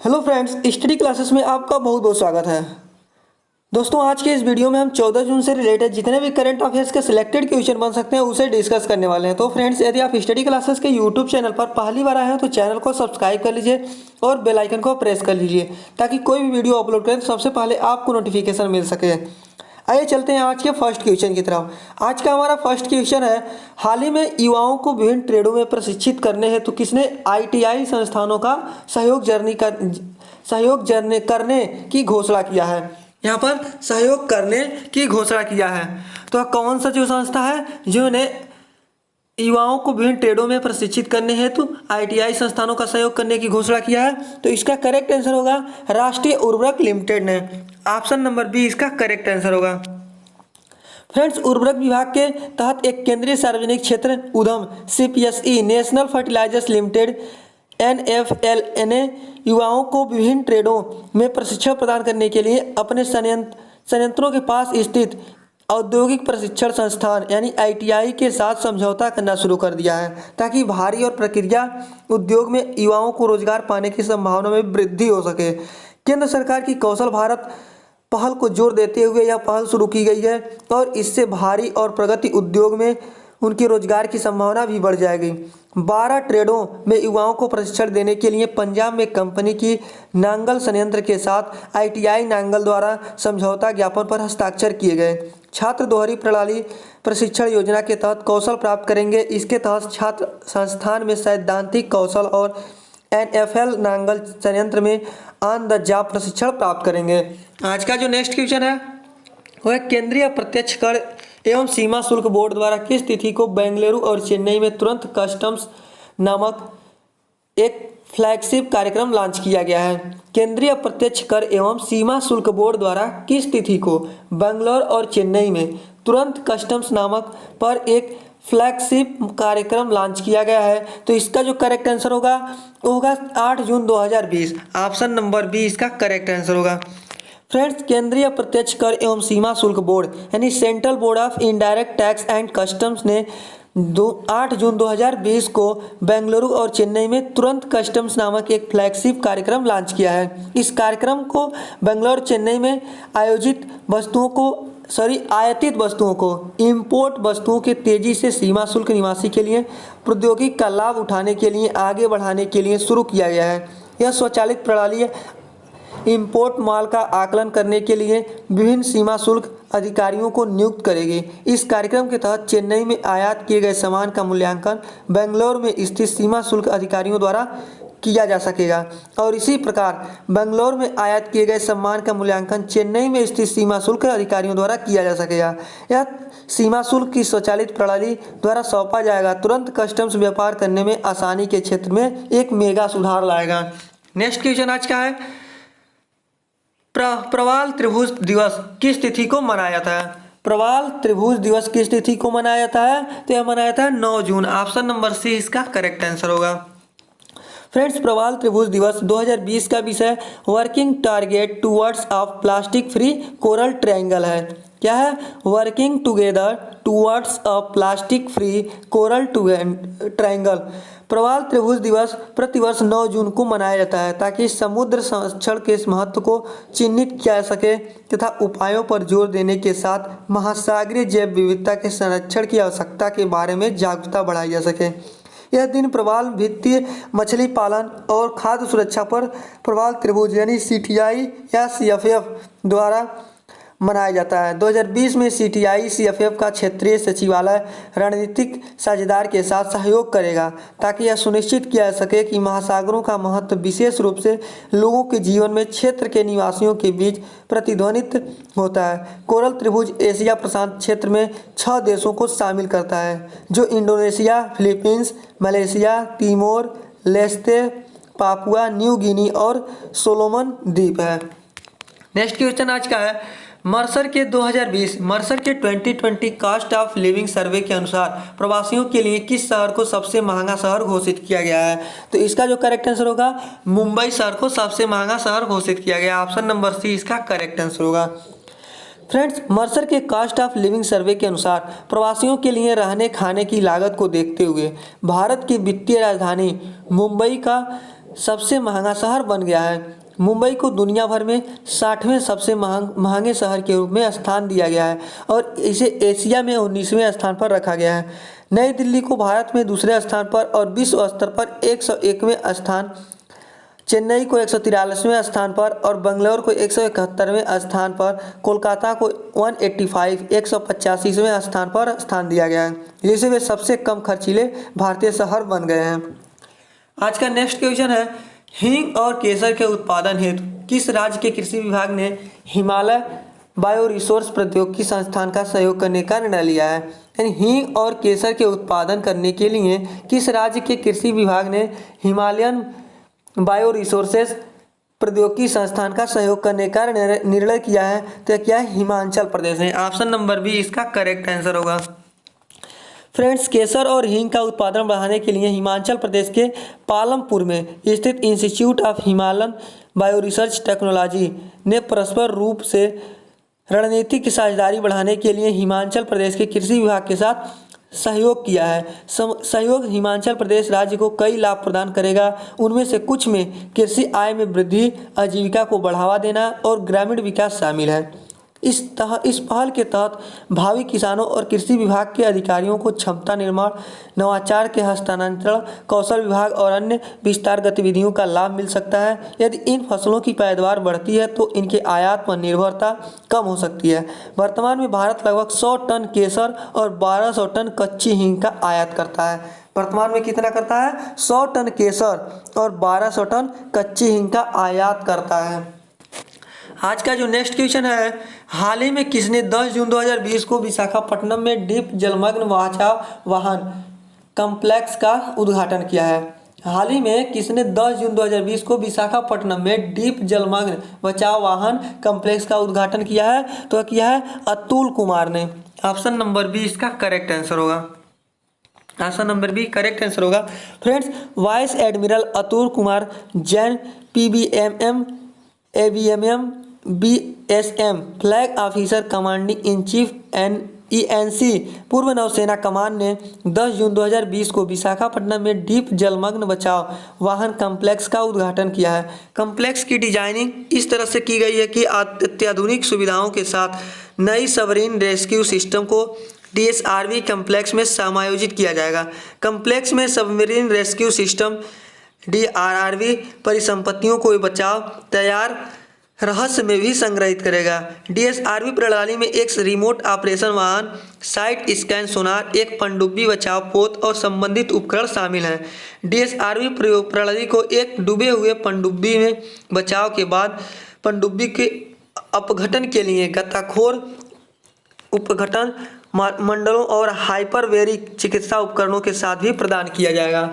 Hello friends, study classes में आपका बहुत बहुत स्वागत है। दोस्तों, आज के इस वीडियो में हम 14 जून से रिलेटेड जितने भी करंट अफेयर्स के सिलेक्टेड क्वेश्चन बन सकते हैं उसे डिस्कस करने वाले हैं। तो फ्रेंड्स, यदि आप स्टडी क्लासेस के यूट्यूब चैनल पर पहली बार आए हैं तो चैनल को सब्सक्राइब कर लीजिए और बेल आइकन को प्रेस कर लीजिए ताकि कोई भी वीडियो अपलोड करें तो सबसे पहले आपको नोटिफिकेशन मिल सके। आइए चलते हैं आज के फर्स्ट क्वेश्चन की तरफ। आज का हमारा फर्स्ट क्वेश्चन है, हाल ही में युवाओं को विभिन्न ट्रेडों में प्रशिक्षित करने हेतु तो किसने आईटीआई संस्थानों का सहयोग करने की घोषणा किया है। यहाँ पर सहयोग करने की घोषणा किया है तो कौन सा जो संस्था है जिन्होंने युवाओं को विभिन्न ट्रेडों में प्रशिक्षित करने हेतु आईटीआई संस्थानों का सहयोग करने की घोषणा किया है। तो इसका करेक्ट आंसर होगा राष्ट्रीय उर्वरक लिमिटेड ने। ऑप्शन नंबर बी इसका करेक्ट आंसर होगा। फ्रेंड्स, उर्वरक विभाग के तहत एक केंद्रीय सार्वजनिक क्षेत्र उद्यम CPSE national fertilizers limited NFL ने युवाओं को विभिन्न ट्रेडों में प्रशिक्षण प्रदान करने के लिए अपने संयंत्रों के पास स्थित औद्योगिक प्रशिक्षण संस्थान यानी आईटीआई के साथ समझौता करना शुरू कर दिया है ताकि भारी और प्रक्रिया उद्योग में युवाओं को रोजगार पाने की संभावना में वृद्धि हो सके। केंद्र सरकार की कौशल भारत पहल को जोर देते हुए यह पहल शुरू की गई है और इससे भारी और प्रगति उद्योग में उनके रोजगार की संभावना भी बढ़ जाएगी। 12 ट्रेडों में युवाओं को प्रशिक्षण देने के लिए पंजाब में कंपनी की नांगल संयंत्र के साथ आईटीआई नांगल द्वारा समझौता ज्ञापन पर हस्ताक्षर किए गए। छात्र दोहरी प्रणाली प्रशिक्षण योजना के तहत कौशल प्राप्त करेंगे। इसके तहत छात्र संस्थान में सैद्धांतिक कौशल और एनएफएल नांगल संयंत्र में ऑन द जॉब प्रशिक्षण प्राप्त करेंगे। आज का जो नेक्स्ट क्वेश्चन है वह केंद्रीय प्रत्यक्ष कर एवं सीमा शुल्क बोर्ड द्वारा किस तिथि को बेंगलुरु और चेन्नई में तुरंत कस्टम्स नामक एक फ्लैगशिप कार्यक्रम लॉन्च किया गया है। केंद्रीय प्रत्यक्ष कर एवं सीमा शुल्क बोर्ड द्वारा किस तिथि को बेंगलुरु और चेन्नई में तुरंत कस्टम्स नामक पर एक फ्लैगशिप कार्यक्रम लॉन्च किया गया है। तो इसका जो करेक्ट आंसर होगा वो होगा 8 जून 2020। ऑप्शन नंबर बी इसका करेक्ट आंसर होगा। फ्रेंड्स, केंद्रीय प्रत्यक्ष कर एवं सीमा शुल्क बोर्ड यानी central board of indirect tax and customs ने 8 जून 2020 को बेंगलुरु और चेन्नई में तुरंत कस्टम्स नामक एक फ्लैगशिप कार्यक्रम लॉन्च किया है। इस कार्यक्रम को बेंगलुरु चेन्नई में आयातित वस्तुओं को इंपोर्ट वस्तुओं के तेजी से सीमा शुल्क निवासी के लिए प्रौद्योगिकी का लाभ उठाने के लिए आगे बढ़ाने के लिए शुरू किया गया है। यह स्वचालित प्रणाली इंपोर्ट माल का आकलन करने के लिए विभिन्न सीमा शुल्क अधिकारियों को नियुक्त करेगी। इस कार्यक्रम के तहत चेन्नई में आयात किए गए सामान का मूल्यांकन बेंगलुरु में स्थित सीमा शुल्क अधिकारियों द्वारा किया जा सकेगा और इसी प्रकार बेंगलुरु में आयात किए गए सामान का मूल्यांकन चेन्नई में स्थित सीमा शुल्क अधिकारियों द्वारा किया जा सकेगा। यह सीमा शुल्क की स्वचालित प्रणाली द्वारा सौंपा जाएगा तुरंत कस्टम्स व्यापार करने में आसानी के क्षेत्र में एक मेगा सुधार लाएगा। नेक्स्ट क्वेश्चन आज का है, प्रवाल त्रिभुज दिवस किस तिथि को मनाया जाता है। प्रवाल त्रिभुज दिवस किस तिथि को मनाया जाता है? तो यह मनाया जाता है 9 जून। ऑप्शन नंबर सी इसका करेक्ट आंसर होगा। फ्रेंड्स, प्रवाल त्रिभुज दिवस 2020 का विषय working target towards of plastic free coral triangle है। क्या है? Working together towards a plastic free coral triangle. प्रवाल त्रिभुज दिवस प्रतिवर्ष 9 जून को मनाया जाता है ताकि समुद्र संरक्षण के महत्व को चिन्हित किया जा सके तथा उपायों पर जोर देने के साथ महासागरीय जैव विविधता के संरक्षण की आवश्यकता के बारे में जागरूकता बढ़ाई जा सके। यह दिन प्रवाल भित्तीय मछली पालन और खाद्य सुरक्षा पर प्रवाल त्रिभुज यानी सीटीआई या सीएफएफ द्वारा मनाया जाता है। 2020 में सीटीआई सीएफएफ का क्षेत्रीय सचिवालय रणनीतिक साझेदार के साथ सहयोग करेगा ताकि यह सुनिश्चित किया जा सके कि महासागरों का महत्व विशेष रूप से लोगों के जीवन में क्षेत्र के निवासियों के बीच प्रतिध्वनित होता है। कोरल त्रिभुज एशिया प्रशांत क्षेत्र में 6 देशों को शामिल करता है जो Indonesia, Philippines, Malaysia, Timor Leste, Papua New Guinea और सोलोमन द्वीप है। नेक्स्ट क्वेश्चन आज का है, मर्सर के 2020 कास्ट ऑफ लिविंग सर्वे के अनुसार प्रवासियों के लिए किस शहर को सबसे महंगा शहर घोषित किया गया है। तो इसका जो करेक्ट आंसर होगा मुंबई शहर को सबसे महंगा शहर घोषित किया गया। ऑप्शन नंबर सी इसका करेक्ट आंसर होगा। फ्रेंड्स, मर्सर के कास्ट ऑफ लिविंग सर्वे के अनुसार प्रवासियों के लिए रहने खाने की लागत को देखते हुए भारत की वित्तीय राजधानी मुंबई का सबसे महंगा शहर बन गया है। मुंबई को दुनिया भर में 60वें सबसे महंगे शहर के रूप में स्थान दिया गया है और इसे एशिया में 19वें स्थान पर रखा गया है। नई दिल्ली को भारत में दूसरे स्थान पर और विश्व स्तर पर 101वें स्थान, चेन्नई को 143वें स्थान पर और बेंगलोर को 171वें स्थान पर, कोलकाता को 185वें स्थान पर स्थान दिया गया है, जिससे वे सबसे कम खर्चीले भारतीय शहर बन गए हैं। आज का नेक्स्ट क्वेश्चन है, हींग और केसर के उत्पादन हेतु किस राज्य के कृषि विभाग ने हिमालय बायो रिसोर्स प्रौद्योगिकी संस्थान का सहयोग करने का निर्णय लिया है। यानी हींग और केसर के उत्पादन करने के लिए किस राज्य के कृषि विभाग ने हिमालयन बायो रिसोर्सेज प्रौद्योगिकी संस्थान का सहयोग करने का निर्णय किया है? तो क्या है? हिमाचल प्रदेश है। ऑप्शन नंबर बी इसका करेक्ट आंसर होगा। फ्रेंड्स, केसर और हींग का उत्पादन बढ़ाने के लिए हिमाचल प्रदेश के पालमपुर में स्थित institute of Himalayan bio research technology ने परस्पर रूप से रणनीतिक साझेदारी बढ़ाने के लिए हिमाचल प्रदेश के कृषि विभाग के साथ सहयोग किया है। सहयोग हिमाचल प्रदेश राज्य को कई लाभ प्रदान करेगा। उनमें से कुछ में कृषि आय में वृद्धि, आजीविका को बढ़ावा देना और ग्रामीण विकास शामिल है। इस पहल के तहत भावी किसानों और कृषि विभाग के अधिकारियों को क्षमता निर्माण, नवाचार के हस्तांतरण, कौशल विभाग और अन्य विस्तार गतिविधियों का लाभ मिल सकता है। यदि इन फसलों की पैदावार बढ़ती है तो इनके आयात पर निर्भरता कम हो सकती है। वर्तमान में भारत लगभग 100 टन केसर और 1200 टन कच्ची हींग का आयात करता है। वर्तमान में कितना करता है? 100 टन केसर और 1200 टन कच्ची हींग का आयात करता है। आज का जो नेक्स्ट क्वेश्चन है, हाल ही में किसने 10 जून 2020 को विशाखापट्टनम में डीप जलमग्न बचाव वाहन कॉम्प्लेक्स का उद्घाटन किया है? हाल ही में किसने 10 जून 2020 को विशाखापट्टनम में डीप जलमग्न बचाव वाहन कॉम्प्लेक्स का उद्घाटन किया है? तो किया है अतुल कुमार ने। ऑप्शन नंबर बी इसका करेक्ट आंसर होगा। Option number B correct answer होगा। Friends, vice admiral Atul Kumar Jain PBMM ABMM BSM flag officer commanding in chief ENC पूर्व नौसेना कमान ने 10 जून 2020 को विशाखापट्टनम में डीप जलमग्न बचाव वाहन कॉम्प्लेक्स का उद्घाटन किया है। कॉम्प्लेक्स की डिजाइनिंग इस तरह से की गई है कि अत्याधुनिक सुविधाओं के साथ नई सबमरीन रेस्क्यू सिस्टम को DSRV कॉम्प्लेक्स में समायोजित किया जाएगा। कॉम्प्लेक्स में सबमरीन रेस्क्यू सिस्टम DRRV परिसंपत्तियों को बचाव तैयार रहस्य में भी संग्रहित करेगा। DSRV प्रणाली में एक रिमोट ऑपरेशन वाहन, साइट स्कैन सोनार, एक पनडुब्बी बचाव पोत और संबंधित उपकरण शामिल हैं। DSRV प्रयोग प्रणाली को एक डूबे हुए पनडुब्बी में बचाव के बाद पनडुब्बी के अपघटन के लिए गोताखोर उपघटन मंडलों और हाइपरबैरिक चिकित्सा उपकरणों के साथ भी प्रदान किया जाएगा।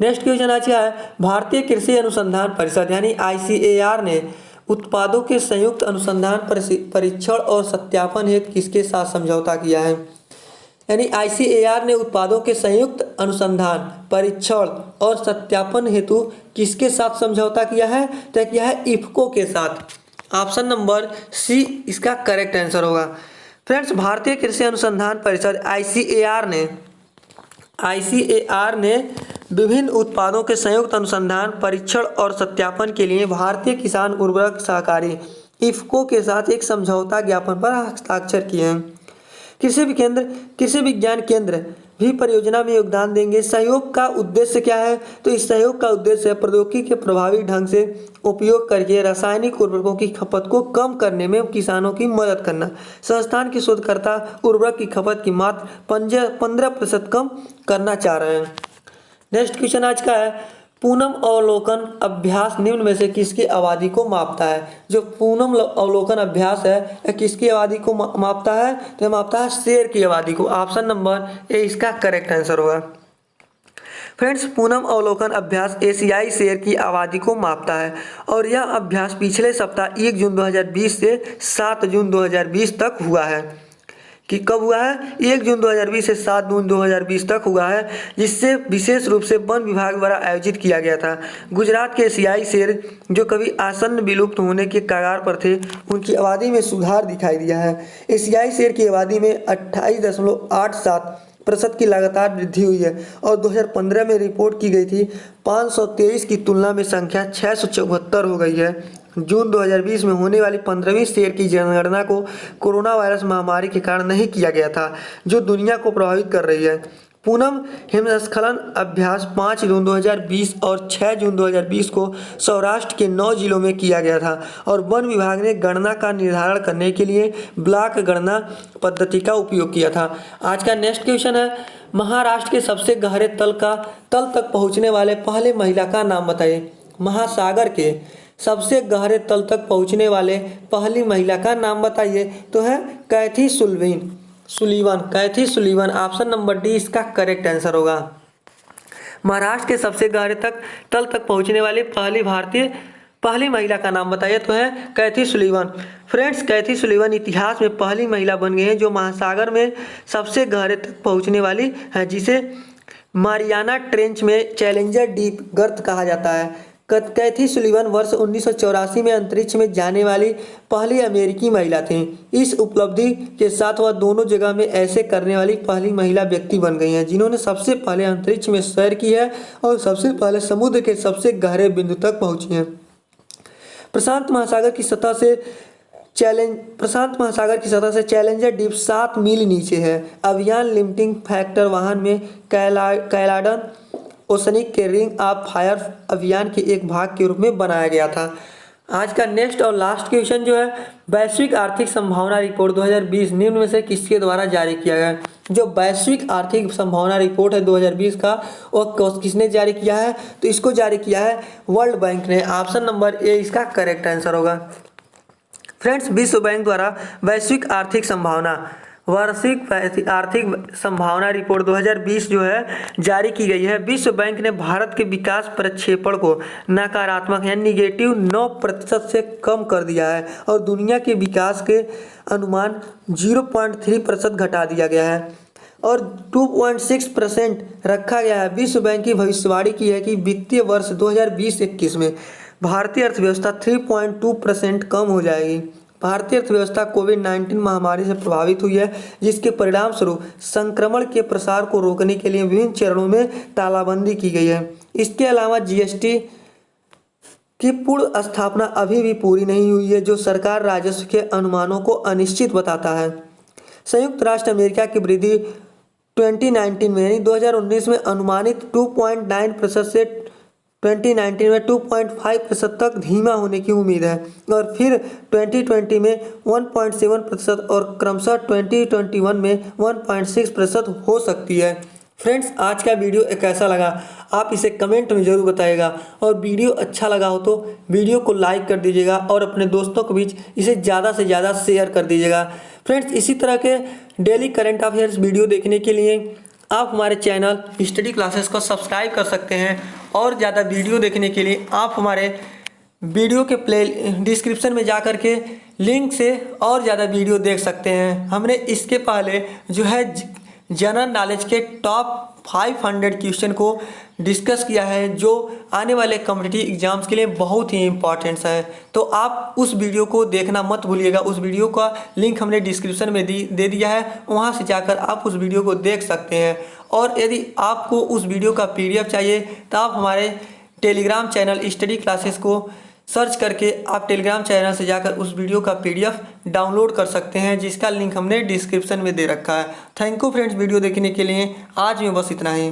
नेक्स्ट क्वेश्चन आज क्या है, भारतीय कृषि अनुसंधान परिषद यानी ICAR ने उत्पादों के संयुक्त अनुसंधान परीक्षण और सत्यापन हेतु किसके साथ समझौता किया है? यानी ICAR ने उत्पादों के संयुक्त अनुसंधान परीक्षण और सत्यापन हेतु किसके साथ समझौता किया है? तो किया है IFFCO के साथ। ऑप्शन नंबर सी इसका करेक्ट आंसर होगा। फ्रेंड्स, भारतीय कृषि अनुसंधान परिषद ICAR ने विभिन्न उत्पादों के संयुक्त अनुसंधान परीक्षण और सत्यापन के लिए भारतीय किसान उर्वरक सहकारी IFFCO के साथ एक समझौता ज्ञापन पर हस्ताक्षर किए हैं। कृषि विज्ञान केंद्र भी परियोजना में योगदान देंगे। सहयोग का उद्देश्य क्या है? तो इस सहयोग का उद्देश्य प्रौद्योगिकी के प्रभावी ढंग से उपयोग करके रासायनिक उर्वरकों की खपत को कम करने में किसानों की मदद करना। संस्थान के शोधकर्ता उर्वरक की खपत की मात्र 15% कम करना चाह रहे हैं। नेक्स्ट क्वेश्चन आज का है, पूनम अवलोकन अभ्यास निम्न में से किसकी आबादी को मापता है? जो पूनम अवलोकन अभ्यास है यह किसकी आबादी को मापता है? तो मापता है शेर की आबादी को। ऑप्शन नंबर ए इसका करेक्ट आंसर होगा। फ्रेंड्स, पूनम अवलोकन अभ्यास एशियाई शेर की आबादी को मापता है और यह अभ्यास पिछले सप्ताह 1 जून 2020 से 7 जून 2020 तक हुआ है। कि कब हुआ है? 1 जून 2020 से 7 जून 2020 तक हुआ है, जिससे विशेष रूप से वन विभाग द्वारा आयोजित किया गया था। गुजरात के एशियाई शेर जो कभी आसन्न विलुप्त होने के कगार पर थे, उनकी आबादी में सुधार दिखाई दिया है। एशियाई शेर की आबादी में 28.87 % की लगातार वृद्धि हुई है और 2015 में रिपोर्ट की गई थी 523 की तुलना में संख्या 674 हो गई है। जून 2020 में होने वाली 15वीं शेर की जनगणना को कोरोना वायरस महामारी के कारण नहीं किया गया था, जो दुनिया को प्रभावित कर रही है। पूनम हिमस्खलन अभ्यास 5 जून 2020 और 6 जून 2020 को सौराष्ट्र के 9 जिलों में किया गया था और वन विभाग ने गणना का निर्धारण करने के लिए ब्लॉक गणना पद्धति का उपयोग किया था। आज का नेक्स्ट क्वेश्चन है, महाराष्ट्र के सबसे गहरे तल तक पहुंचने वाले पहले महिला का नाम बताइए। महासागर के सबसे गहरे तल तक पहुंचने वाले पहली महिला का नाम बताइए। तो है कैथी कैथी सुलीवन। ऑप्शन नंबर डी इसका करेक्ट आंसर होगा। महाराष्ट्र के सबसे गहरे तल तक पहुंचने वाली पहली महिला का नाम बताइए। तो है कैथी सुलीवन। फ्रेंड्स, कैथी सुलीवन इतिहास में पहली महिला बन गई है जो महासागर में सबसे गहरे तक पहुंचने वाली है, जिसे मारियाना ट्रेंच में चैलेंजर डीप गर्त कहा जाता है। कैथी सुलीवन वर्ष 1984 में अंतरिक्ष में जाने वाली पहली अमेरिकी महिला थी। इस उपलब्धि के साथ वह दोनों जगह में ऐसे करने वाली पहली महिला व्यक्ति बन गई हैं जिन्होंने सबसे पहले अंतरिक्ष में सैर की है और सबसे पहले समुद्र के सबसे गहरे बिंदु तक पहुंची हैं। प्रशांत महासागर की सतह से चैलेंजर डीप 7 मील नीचे है। अभियान लिमिटिंग फैक्टर वाहन में कैलाडन ओशनिक के रिंग ऑफ फायर अभियान के एक भाग के रूप में बनाया गया था। आज का नेक्स्ट और लास्ट क्वेश्चन जो है, वैश्विक आर्थिक संभावना रिपोर्ट 2020 निम्न में से किसके द्वारा जारी किया गया। जो वैश्विक आर्थिक संभावना रिपोर्ट है 2020 का, वह किसने जारी किया है। तो इसको जारी किया है वर्ल्ड बैंक ने। ऑप्शन नंबर ए इसका करेक्ट आंसर होगा। फ्रेंड्स, विश्व बैंक द्वारा वार्षिक आर्थिक संभावना रिपोर्ट 2020 जो है जारी की गई है। विश्व बैंक ने भारत के विकास प्रक्षेपण को नकारात्मक यानी निगेटिव 9% से कम कर दिया है और दुनिया के विकास के अनुमान 0.3% घटा दिया गया है और 2.6% रखा गया है। विश्व बैंक की भविष्यवाणी की है कि वित्तीय वर्ष 2020-21 में भारतीय अर्थव्यवस्था 3.2% कम हो जाएगी। भारतीय अर्थव्यवस्था कोविड-19 महामारी से प्रभावित हुई है, जिसके परिणाम स्वरूप संक्रमण के प्रसार को रोकने के लिए विभिन्न चरणों में तालाबंदी की गई है। इसके अलावा जीएसटी की पूर्ण स्थापना अभी भी पूरी नहीं हुई है, जो सरकार राजस्व के अनुमानों को अनिश्चित बताता है। संयुक्त राष्ट्र अमेरिका की वृद्धि 2019 में यानी 2019 में अनुमानित 2.9% से 2019 में 2.5% तक धीमा होने की उम्मीद है और फिर 2020 में 1.7% और क्रमशः 2021 में 1.6% हो सकती है। फ्रेंड्स, आज का वीडियो कैसा लगा आप इसे कमेंट में ज़रूर बताइएगा और वीडियो अच्छा लगा हो तो वीडियो को लाइक कर दीजिएगा और अपने दोस्तों के बीच इसे ज़्यादा से ज़्यादा शेयर कर दीजिएगा। फ्रेंड्स, इसी तरह के डेली करंट अफेयर्स वीडियो देखने के लिए आप हमारे चैनल स्टडी क्लासेस को सब्सक्राइब कर सकते हैं और ज़्यादा वीडियो देखने के लिए आप हमारे वीडियो के डिस्क्रिप्शन में जा कर के लिंक से और ज़्यादा वीडियो देख सकते हैं। हमने इसके पहले जो है जनरल नॉलेज के टॉप 500 क्वेश्चन को डिस्कस किया है, जो आने वाले कॉम्पिटिटिव एग्जाम्स के लिए बहुत ही इंपॉर्टेंट है। तो आप उस वीडियो को देखना मत भूलिएगा। उस वीडियो का लिंक हमने डिस्क्रिप्शन में दे दिया है, वहां से जाकर आप उस वीडियो को देख सकते हैं। और यदि आपको उस वीडियो का PDF चाहिए तो आप हमारे टेलीग्राम चैनल स्टडी क्लासेस को सर्च करके आप टेलीग्राम चैनल से जाकर उस वीडियो का PDF डाउनलोड कर सकते हैं, जिसका लिंक हमने डिस्क्रिप्शन में दे रखा है। थैंक यू फ्रेंड्स वीडियो देखने के लिए। आज में बस इतना ही।